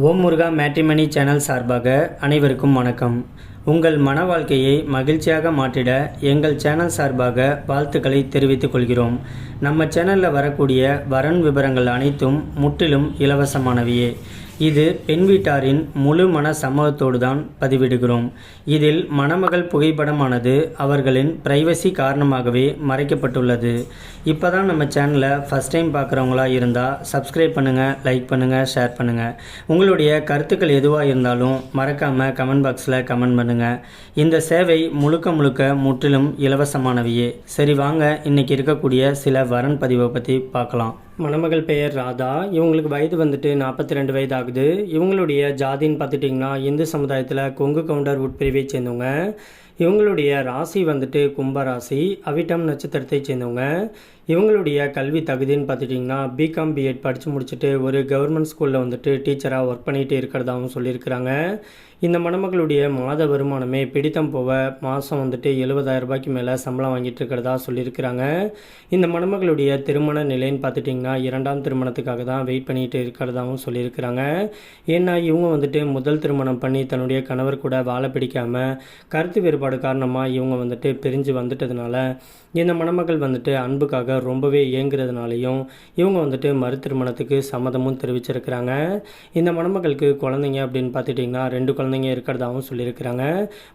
ஓம் முருகா matrimony channel சார்பாக அனைவருக்கும் வணக்கம். உங்கள் மன வாழ்க்கையை மகிழ்ச்சியாக மாற்றிட எங்கள் சேனல் சார்பாக வாழ்த்துக்களை தெரிவித்துக் கொள்கிறோம். நம்ம சேனலில் வரக்கூடிய வரன் விவரங்கள் அனைத்தும் முற்றிலும் இலவசமானவையே. இது பெண் வீட்டாரின் முழு மன சம்மதத்தோடு தான் பதிவிடுகிறோம். இதில் மணமகள் புகைப்படமானது அவர்களின் பிரைவசி காரணமாகவே மறைக்கப்பட்டுள்ளது. இப்போ தான் நம்ம சேனலை ஃபஸ்ட் டைம் பார்க்குறவங்களா இருந்தால் சப்ஸ்கிரைப் பண்ணுங்கள், லைக் பண்ணுங்கள், ஷேர் பண்ணுங்கள். உங்களுடைய கருத்துக்கள் எதுவாக இருந்தாலும் மறக்காமல் கமெண்ட் பாக்ஸில் கமெண்ட் பண்ணுங்கள். இந்த சேவை முழுக்க முற்றிலும் இலவசமானவையே. சரி வாங்க, இன்றைக்கி இருக்கக்கூடிய சில வரன் பதிவை பற்றி பார்க்கலாம். மணமகள் பெயர் ராதா. இவங்களுக்கு வயது வந்துட்டு 42 வயது ஆகுது. இவங்களுடைய ஜாதின்னு பார்த்துட்டிங்கன்னா இந்து சமுதாயத்தில் கொங்கு கவுண்டர் உட்பிரிவை சேர்ந்தவங்க. இவங்களுடைய ராசி வந்துட்டு கும்பராசி, அவிட்டம் நட்சத்திரத்தை சேர்ந்தவங்க. இவங்களுடைய கல்வி தகுதின்னு பார்த்துட்டிங்கன்னா பிகாம் பிஎட் படித்து முடிச்சுட்டு ஒரு கவர்மெண்ட் ஸ்கூலில் வந்துட்டு டீச்சராக ஒர்க் பண்ணிகிட்டு இருக்கிறதாகவும் சொல்லியிருக்கிறாங்க. இந்த மணமகளுடைய மாத வருமானமே பிடித்தம் போக மாதம் வந்துட்டு 70,000 ரூபாய்க்கு மேலே சம்பளம் வாங்கிட்டு இருக்கிறதா சொல்லியிருக்கிறாங்க. இந்த மணமகளுடைய திருமண நிலைன்னு பார்த்துட்டிங்கன்னா 2ஆம் திருமணத்துக்காக தான் வெயிட் பண்ணிகிட்டு இருக்கிறதாகவும் சொல்லியிருக்கிறாங்க. ஏன்னா இவங்க வந்துட்டு முதல் திருமணம் பண்ணி தன்னுடைய கணவர் கூட வாழ பிடிக்காமல் கருத்து வேறுபாடு காரணமாக இவங்க வந்துட்டு பிரிஞ்சு வந்துட்டதுனால இந்த மணமகள் வந்துட்டு அன்புக்காக ரொம்பவே ஏங்குறதுனாலையும் இவங்க வந்துட்டு மறு திருமணத்துக்கு சம்மதமும் தெரிவிச்சிருக்கிறாங்க. இந்த மணமகளுக்கு குழந்தைங்க அப்படின்னு பார்த்துட்டிங்கன்னா 2 குழந்தைங்க இருக்கிறதாகவும் சொல்லியிருக்கிறாங்க.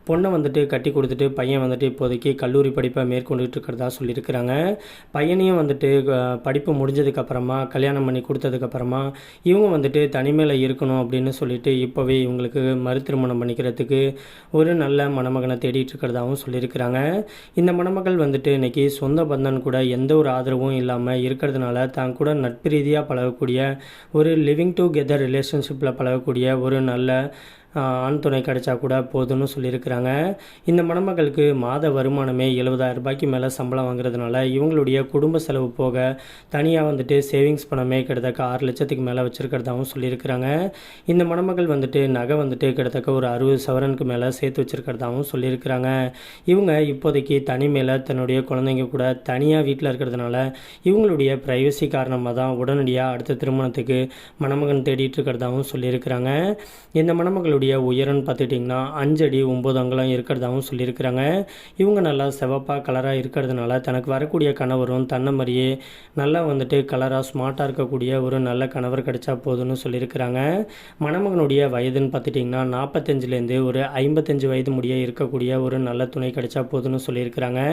பொண்ணை வந்துட்டு கட்டி கொடுத்துட்டு பையன் வந்துட்டு இப்போதைக்கு கல்லூரி படிப்பை மேற்கொண்டுட்டு இருக்கிறதா சொல்லியிருக்கிறாங்க. பையனையும் வந்துட்டு படிப்பு முடிஞ்சதுக்கப்புறமா கல்யாணம் பண்ணி கொடுத்ததுக்கப்புறமா இவங்க வந்துட்டு தனிமையில் இருக்கணும் அப்படின்னு சொல்லிட்டு இப்போவே இவங்களுக்கு மறு திருமணம் பண்ணிக்கிறதுக்கு ஒரு நல்ல மணமகனை தேடிட்டு இருக்கிறதாகவும் சொல்லியிருக்கிறாங்க. இந்த மணமகள் வந்துட்டு இன்றைக்கி சொந்த பந்தன் கூட எந்த ஒரு ஆதரவும் இல்லாமல் இருக்கிறதுனால தான் கூட நட்பு ரீதியாக பழகக்கூடிய ஒரு லிவிங் டுகெதர் ரிலேஷன்ஷிப்பில் பழகக்கூடிய ஒரு நல்ல ஆண் துணை கிடைச்சா கூட போதும்னு சொல்லியிருக்கிறாங்க. இந்த மணமகளுக்கு மாத வருமானமே 70,000 ரூபாய்க்கு மேலே சம்பளம் வாங்குறதுனால இவங்களுடைய குடும்ப செலவு போக தனியாக வந்துட்டு சேவிங்ஸ் பணமே கிட்டத்தட்ட 6 லட்சத்துக்கு மேலே வச்சுருக்கிறதாகவும் சொல்லியிருக்கிறாங்க. இந்த மணமகள் வந்துட்டு நகை வந்துட்டு கிட்டத்தட்ட ஒரு 60 சவரனுக்கு மேலே சேர்த்து வச்சுருக்கிறதாகவும் சொல்லியிருக்கிறாங்க. இவங்க இப்போதைக்கு தனிமையில் தன்னுடைய குழந்தைங்க கூட தனியாக வீட்டில் இருக்கிறதுனால இவங்களுடைய ப்ரைவசி காரணமாக தான் உடனடியாக அடுத்த திருமணத்துக்கு மணமகன் தேடிட்டு இருக்கிறதாகவும் சொல்லியிருக்கிறாங்க. இந்த மணமகளுடைய உயரம்னு பார்த்துட்டிங்கன்னா 5 அடி 9 அங்குலம் இருக்கிறதாகவும் சொல்லியிருக்கிறாங்க. இவங்க நல்லா செவப்பாக கலராக இருக்கிறதுனால தனக்கு வரக்கூடிய கணவரும் தன்னை மாதிரியே நல்லா வந்துட்டு கலராக ஸ்மார்ட்டாக இருக்கக்கூடிய ஒரு நல்ல கணவர் கிடைச்சா போதும்னு சொல்லியிருக்கிறாங்க. மணமகனுடைய வயதுன்னு பார்த்துட்டிங்கன்னா 45லேருந்து ஒரு 55 வயது முடிய இருக்கக்கூடிய ஒரு நல்ல துணை கிடைச்சா போதும்னு சொல்லியிருக்கிறாங்க.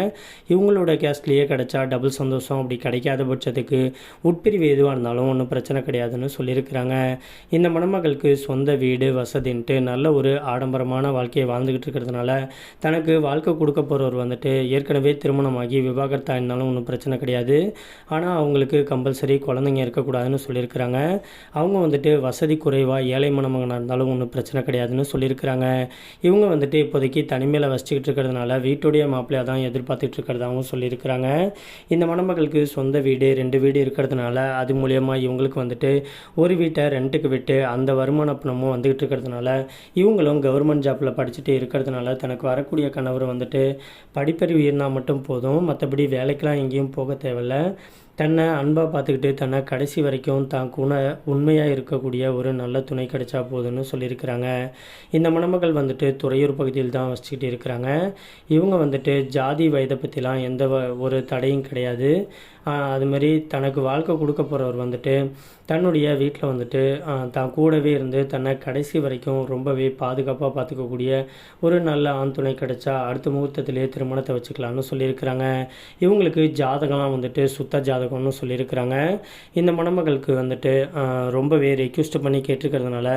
இவங்களோட கேஸ்ட்லேயே கிடைச்சா டபுள் சந்தோஷம், அப்படி கிடைக்காத பட்சத்துக்கு உட்பிரிவு எதுவாக இருந்தாலும் ஒன்றும் பிரச்சனை கிடையாதுன்னு சொல்லியிருக்கிறாங்க. இந்த மணமகளுக்கு சொந்த வீடு வசதின்ட்டு நல்ல ஒரு ஆடம்பரமான வாழ்க்கையை வாழ்ந்துக்கிட்டு இருக்கிறதுனால தனக்கு வாழ்க்கை கொடுக்க போகிறவர் வந்துட்டு ஏற்கனவே திருமணமாகி விவாகரத்தாக இருந்தாலும் ஒன்றும் பிரச்சனை கிடையாது. ஆனால் அவங்களுக்கு கம்பல்சரி குழந்தைங்க இருக்கக்கூடாதுன்னு சொல்லியிருக்கிறாங்க. அவங்க வந்துட்டு வசதி குறைவாக ஏழை மணமகனாக இருந்தாலும் ஒன்றும் பிரச்சனை கிடையாதுன்னு சொல்லியிருக்கிறாங்க. இவங்க வந்துட்டு இப்போதைக்கு தனிமையில் வசிச்சுக்கிட்டு இருக்கிறதுனால வீட்டுடைய மாப்பிள்ளையாக தான் எதிர்பார்த்துட்டு இருக்கிறதாகவும் சொல்லியிருக்கிறாங்க. இந்த மணமகளுக்கு சொந்த வீடு 2 வீடு இருக்கிறதுனால அது மூலியமாக இவங்களுக்கு வந்துட்டு ஒரு வீட்டை ரெண்ட்டுக்கு விட்டு அந்த வருமான பணமும் வந்துக்கிட்டு இருக்கிறதுனால இவங்களும் கவர்மெண்ட் ஜாப்பில் படிச்சுட்டு இருக்கிறதுனால தனக்கு வரக்கூடிய கணவர் வந்துட்டு படிப்பறிவு இருந்தால் மட்டும் போதும், மற்றபடி வேலைக்கெலாம் எங்கேயும் போக தேவையில்லை. தன்னை அன்பாக பார்த்துக்கிட்டு தன்னை கடைசி வரைக்கும் தான் உண்மையாக இருக்கக்கூடிய ஒரு நல்ல துணை கிடைச்சா போதுன்னு சொல்லியிருக்கிறாங்க. இந்த மணமகள் வந்துட்டு துறையூர் பகுதியில் தான் வச்சுக்கிட்டு இருக்கிறாங்க. இவங்க வந்துட்டு ஜாதி வயதை பற்றிலாம் எந்த ஒரு தடையும் கிடையாது. அதுமாரி தனக்கு வாழ்க்கை கொடுக்க போகிறவர் வந்துட்டு தன்னுடைய வீட்டில் வந்துட்டு தான் கூடவே இருந்து தன்னை கடைசி வரைக்கும் ரொம்பவே பாதுகாப்பாக பார்த்துக்கக்கூடிய ஒரு நல்ல ஆண் துணை கிடைச்சா அடுத்த முகூர்த்தத்திலே திருமணத்தை வச்சுக்கலாம்னு சொல்லியிருக்கிறாங்க. இவங்களுக்கு ஜாதகம்லாம் வந்துட்டு சுத்த ஜாதகம்னு சொல்லியிருக்கிறாங்க. இந்த மணமகளுக்கு வந்துட்டு ரொம்பவே ரெக்வெஸ்ட் பண்ணி கேட்டிருக்கிறதுனால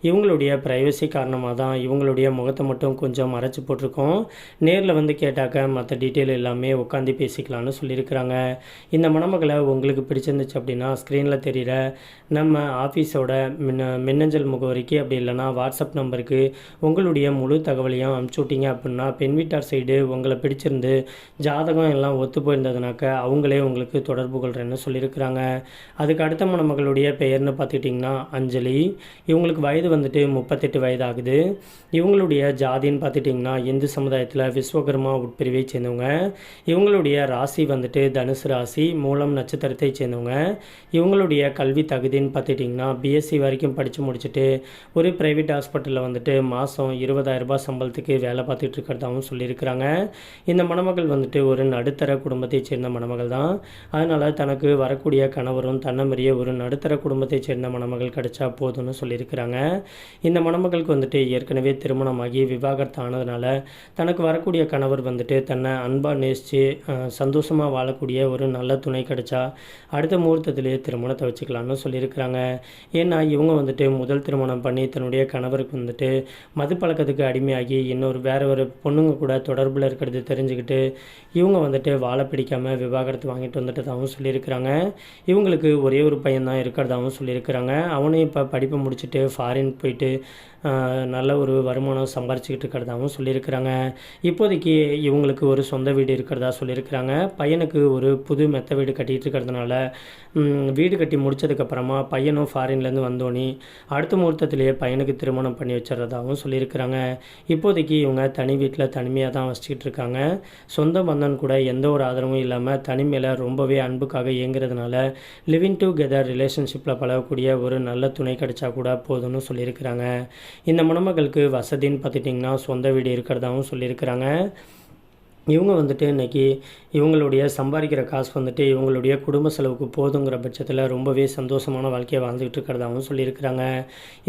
இவங்களுடைய ப்ரைவசி காரணமாக தான் இவங்களுடைய முகத்தை மட்டும் கொஞ்சம் மறைச்சி போட்டிருக்கோம். நேரில் வந்து கேட்டாக்க மற்ற டீட்டெயில் எல்லாமே உட்காந்து பேசிக்கலாம்னு சொல்லியிருக்கிறாங்க. இந்த மணமகளை உங்களுக்கு பிடிச்சிருந்துச்சு அப்படின்னா ஸ்க்ரீனில் தெரிகிற நம்ம ஆஃபீஸோட மின்னஞ்சல் முகவரிக்கு அப்படி இல்லைனா வாட்ஸ்அப் நம்பருக்கு உங்களுடைய முழு தகவலையும் அனுப்பிச்சி விட்டீங்க அப்படின்னா பெண் வீட்டார் சைடு உங்களை பிடிச்சிருந்து ஜாதகம் எல்லாம் ஒத்து போயிருந்ததுனாக்க அவங்களே உங்களுக்கு தொடர்பு கொள்கிறேன்னு சொல்லியிருக்கிறாங்க. அதுக்கு அடுத்த மணமகளுடைய பெயர்னு பார்த்துக்கிட்டிங்கன்னா அஞ்சலி. இவங்களுக்கு வயது வந்துட்டு 38 வயது ஆகுது. இவங்களுடைய ஜாதின்னு பார்த்துட்டிங்கன்னா இந்து சமுதாயத்தில் விஸ்வகர்மா உட்பிரிவை சேர்ந்தவங்க. இவங்களுடைய ராசி வந்துட்டு தனுசு ராசி, மூலம் நட்சத்திரத்தை சேர்ந்தவங்க. இவங்களுடைய கல்வி தகுதின்னு பார்த்துட்டிங்கன்னா பிஎஸ்சி வரைக்கும் படித்து முடிச்சுட்டு ஒரு ப்ரைவேட் ஹாஸ்பிட்டலில் வந்துட்டு மாதம் 20,000 ரூபாய் சம்பளத்துக்கு வேலை பார்த்துட்டு இருக்கிறதாகவும் சொல்லியிருக்கிறாங்க. இந்த மணமகள் வந்துட்டு ஒரு நடுத்தர குடும்பத்தைச் சேர்ந்த மணமகள் தான். அதனால் தனக்கு வரக்கூடிய கணவரும் தன்னமறிய ஒரு நடுத்தர குடும்பத்தைச் சேர்ந்த மணமகள் கிடைச்சா போதும்னு சொல்லியிருக்கிறாங்க. இந்த மணமகளுக்கு வந்துட்டு ஏற்கனவே திருமணமாகி விவாகரத்து ஆனதுனால தனக்கு வரக்கூடிய கணவர் வந்துட்டு தன்னை அன்பாக நேசித்து சந்தோஷமாக வாழக்கூடிய ஒரு நல்ல துணை கிடைச்சா அடுத்த முகூர்த்தத்திலேயே திருமணத்தை வச்சுக்கலாம்னு சொல்லியிருக்கிறாங்க. ஏன்னா இவங்க வந்துட்டு முதல் திருமணம் பண்ணி தன்னுடைய கணவருக்கு வந்துட்டு மது பழக்கத்துக்கு அடிமையாகி வேற ஒரு பொண்ணுங்க கூட தொடர்பில் இருக்கிறது தெரிஞ்சுக்கிட்டு இவங்க வந்துட்டு வாழை பிடிக்காமல் விவாகரத்து வாங்கிட்டு வந்துட்டதாகவும் சொல்லியிருக்கிறாங்க. இவங்களுக்கு ஒரே ஒரு பையன் தான் இருக்கிறதாகவும் சொல்லியிருக்கிறாங்க. அவனும் இப்போ படிப்பை முடிச்சுட்டு ஃபாரின் போயிட்டு நல்ல ஒரு வருமானம் சம்பாரிச்சிக்கிட்டு இருக்கிறதாகவும் சொல்லியிருக்கிறாங்க. இப்போதைக்கு இவங்களுக்கு ஒரு சொந்த வீடு இருக்கிறதா சொல்லியிருக்கிறாங்க. பையனுக்கு ஒரு புது மெத்த வீடு கட்டிகிட்டு இருக்கிறதுனால வீடு கட்டி முடித்ததுக்கப்புறமா பையனும் ஃபாரின்லேருந்து வந்தோன்னே அடுத்த முகூர்த்தத்திலேயே பையனுக்கு திருமணம் பண்ணி வச்சிடறதாகவும் சொல்லியிருக்கிறாங்க. இப்போதைக்கு இவங்க தனி வீட்டில் தனிமையாக தான் வசிச்சுக்கிட்டு இருக்காங்க. சொந்த பந்தன் கூட எந்த ஒரு ஆதரவும் இல்லாமல் தனிமையில் ரொம்பவே அன்புக்காக இயங்குறதுனால லிவிங் டுகெதர் ரிலேஷன்ஷிப்பில் பழகக்கூடிய ஒரு நல்ல துணை கிடைச்சா கூட போதும்னு சொல்லியிருக்கிறாங்க. இந்த மணமகளுக்கு வசதின்னு பார்த்துட்டிங்கன்னா சொந்த வீடு இருக்கிறதாகவும் சொல்லியிருக்கிறாங்க. இவங்க வந்துட்டு இன்றைக்கி இவங்களுடைய சம்பாதிக்கிற காசு வந்துட்டு இவங்களுடைய குடும்ப செலவுக்கு போதுங்கிற பட்சத்தில் ரொம்பவே சந்தோஷமான வாழ்க்கையை வாழ்ந்துக்கிட்டு இருக்கிறதாகவும் சொல்லியிருக்கிறாங்க.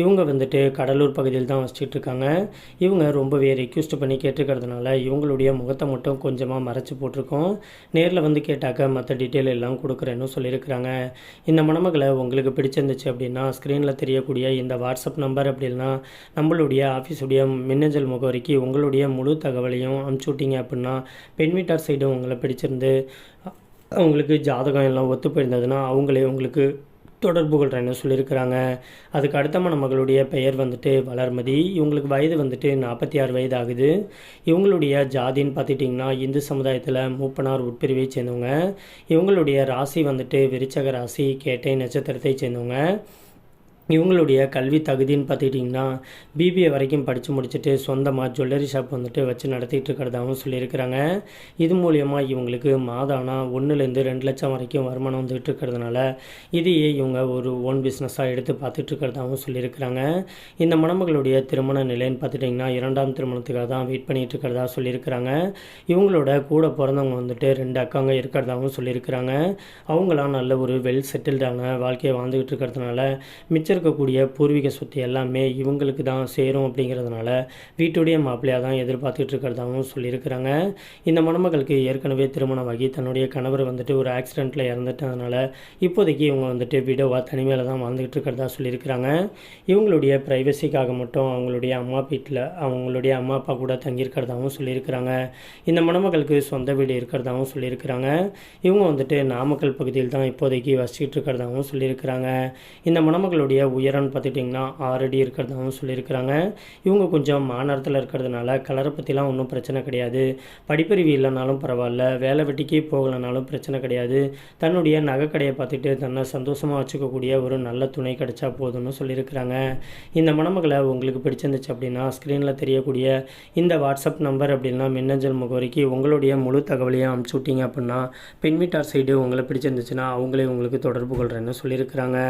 இவங்க வந்துட்டு கடலூர் பகுதியில் தான் வசிச்சுட்டு இருக்காங்க. இவங்க ரொம்பவே ரெக்வெஸ்ட் பண்ணி கேட்டுக்கிறதுனால இவங்களுடைய முகத்தை மட்டும் கொஞ்சமாக மறைச்சி போட்டிருக்கோம். நேரில் வந்து கேட்டாக்க மற்ற டீட்டெயில் எல்லாம் கொடுக்குறேன்னு சொல்லியிருக்கிறாங்க. இந்த மணமகளை உங்களுக்கு பிடிச்சிருந்துச்சு அப்படின்னா ஸ்க்ரீனில் தெரியக்கூடிய இந்த வாட்ஸ்அப் நம்பர் அப்படின்னா நம்மளுடைய ஆஃபீஸுடைய மின்னஞ்சல் முகவரிக்கு உங்களுடைய முழு தகவலையும் அனுப்பிச்சு விட்டீங்க அப்படின்னா பெண் வீட்டார் சைடு உங்களை பிடிச்சிருந்து அவங்களுக்கு ஜாதகம் எல்லாம் ஒத்து போயிருந்ததுன்னா அவங்களே உங்களுக்கு தொடர்பு கொள்கிறேன்னு சொல்லியிருக்கிறாங்க. அதுக்கு அடுத்த மணமகளுடைய பெயர் வந்துட்டு வளர்மதி. இவங்களுக்கு வயது வந்துட்டு 46 வயது ஆகுது. இவங்களுடைய ஜாதின்னு பார்த்துட்டிங்கன்னா இந்து சமுதாயத்தில் மூப்பனார் உட்பிரிவை சேர்ந்தவங்க. இவங்களுடைய ராசி வந்துட்டு விருச்சக ராசி, கேட்டை நட்சத்திரத்தை சேர்ந்தவங்க. இவங்களுடைய கல்வி தகுதின்னு பார்த்துக்கிட்டிங்கன்னா பிபிஏ வரைக்கும் படித்து முடிச்சுட்டு சொந்தமாக ஜுவல்லரி ஷாப் வந்துட்டு வச்சு நடத்திட்டு இருக்கிறதாகவும் சொல்லியிருக்கிறாங்க. இது மூலயமா இவங்களுக்கு மாதானா 1-2 லட்சம் வரைக்கும் வருமானம் வந்துட்டு இருக்கிறதுனால இதையே இவங்க ஒரு ஓன் பிஸ்னஸாக எடுத்து பார்த்துட்டு இருக்கிறதாகவும் சொல்லியிருக்கிறாங்க. இந்த மணமகளுடைய திருமண நிலைன்னு பார்த்துட்டிங்கன்னா 2ஆம் திருமணத்துக்காக தான் வெயிட் பண்ணிகிட்டு இருக்கிறதா சொல்லியிருக்கிறாங்க. இவங்களோட கூட பிறந்தவங்க வந்துட்டு 2 அக்காங்க இருக்கிறதாகவும் சொல்லியிருக்கிறாங்க. அவங்களாம் நல்ல ஒரு வெல் செட்டில்டான வாழ்க்கையை வாழ்ந்துக்கிட்டு இருக்கிறதுனால மிச்சம் இருக்கக்கூடிய பூர்வீக சொத்து எல்லாமே இவங்களுக்கு தான் சேரும் அப்படிங்கிறதுனால வீட்டுடைய மாப்பிள்ளையாக தான் எதிர்பார்த்துட்டு இருக்கிறதாகவும் சொல்லியிருக்கிறாங்க. இந்த மணமகளுக்கு ஏற்கனவே திருமணமாகி தன்னுடைய கணவர் வந்துட்டு ஒரு ஆக்சிடெண்ட்டில் இறந்துட்டதுனால இப்போதைக்கு இவங்க வந்துட்டு விடோவா தனிமையில் தான் வாழ்ந்துகிட்டு இருக்கிறதா சொல்லியிருக்கிறாங்க. இவங்களுடைய ப்ரைவசிக்காக மட்டும் அவங்களுடைய அம்மா அப்பா கூட தங்கியிருக்கிறதாகவும் சொல்லியிருக்கிறாங்க. இந்த மணமகளுக்கு சொந்த வீடு இருக்கிறதாகவும் சொல்லியிருக்கிறாங்க. இவங்க வந்துட்டு நாமக்கல் பகுதியில் தான் இப்போதைக்கு வசிச்சுட்டு இருக்கிறதாகவும் சொல்லியிருக்கிறாங்க. இந்த மணமகளுடைய உயரம்னு பார்த்துட்டிங்கன்னா 6 அடி இருக்கிறதாகவும் சொல்லியிருக்கிறாங்க. இவங்க கொஞ்சம் மாநகரத்தில் இருக்கிறதுனால கலரை பற்றிலாம் ஒன்றும் பிரச்சனை கிடையாது. படிப்பறிவு இல்லைனாலும் பரவாயில்ல, வேலை வெட்டிக்கு போகலைனாலும் பிரச்சனை கிடையாது. தன்னுடைய நகைக்கடையை பார்த்துட்டு தன்னை சந்தோஷமாக வச்சுக்கக்கூடிய ஒரு நல்ல துணை கிடைச்சா போதும்னு சொல்லியிருக்கிறாங்க. இந்த மணமகளை உங்களுக்கு பிடிச்சிருந்துச்சு அப்படின்னா ஸ்க்ரீனில் தெரியக்கூடிய இந்த வாட்ஸ்அப் நம்பர் அப்படின்னா மின்னஞ்சல் முகவரிக்கு உங்களுடைய முழு தகவலையும் அனுப்பிச்சு விட்டீங்க அப்படின்னா பெண் வீட்டார் சைடு உங்களை பிடிச்சிருந்துச்சுன்னா அவங்களே உங்களுக்கு தொடர்பு கொள்கிறேன்னு சொல்லியிருக்கிறாங்க.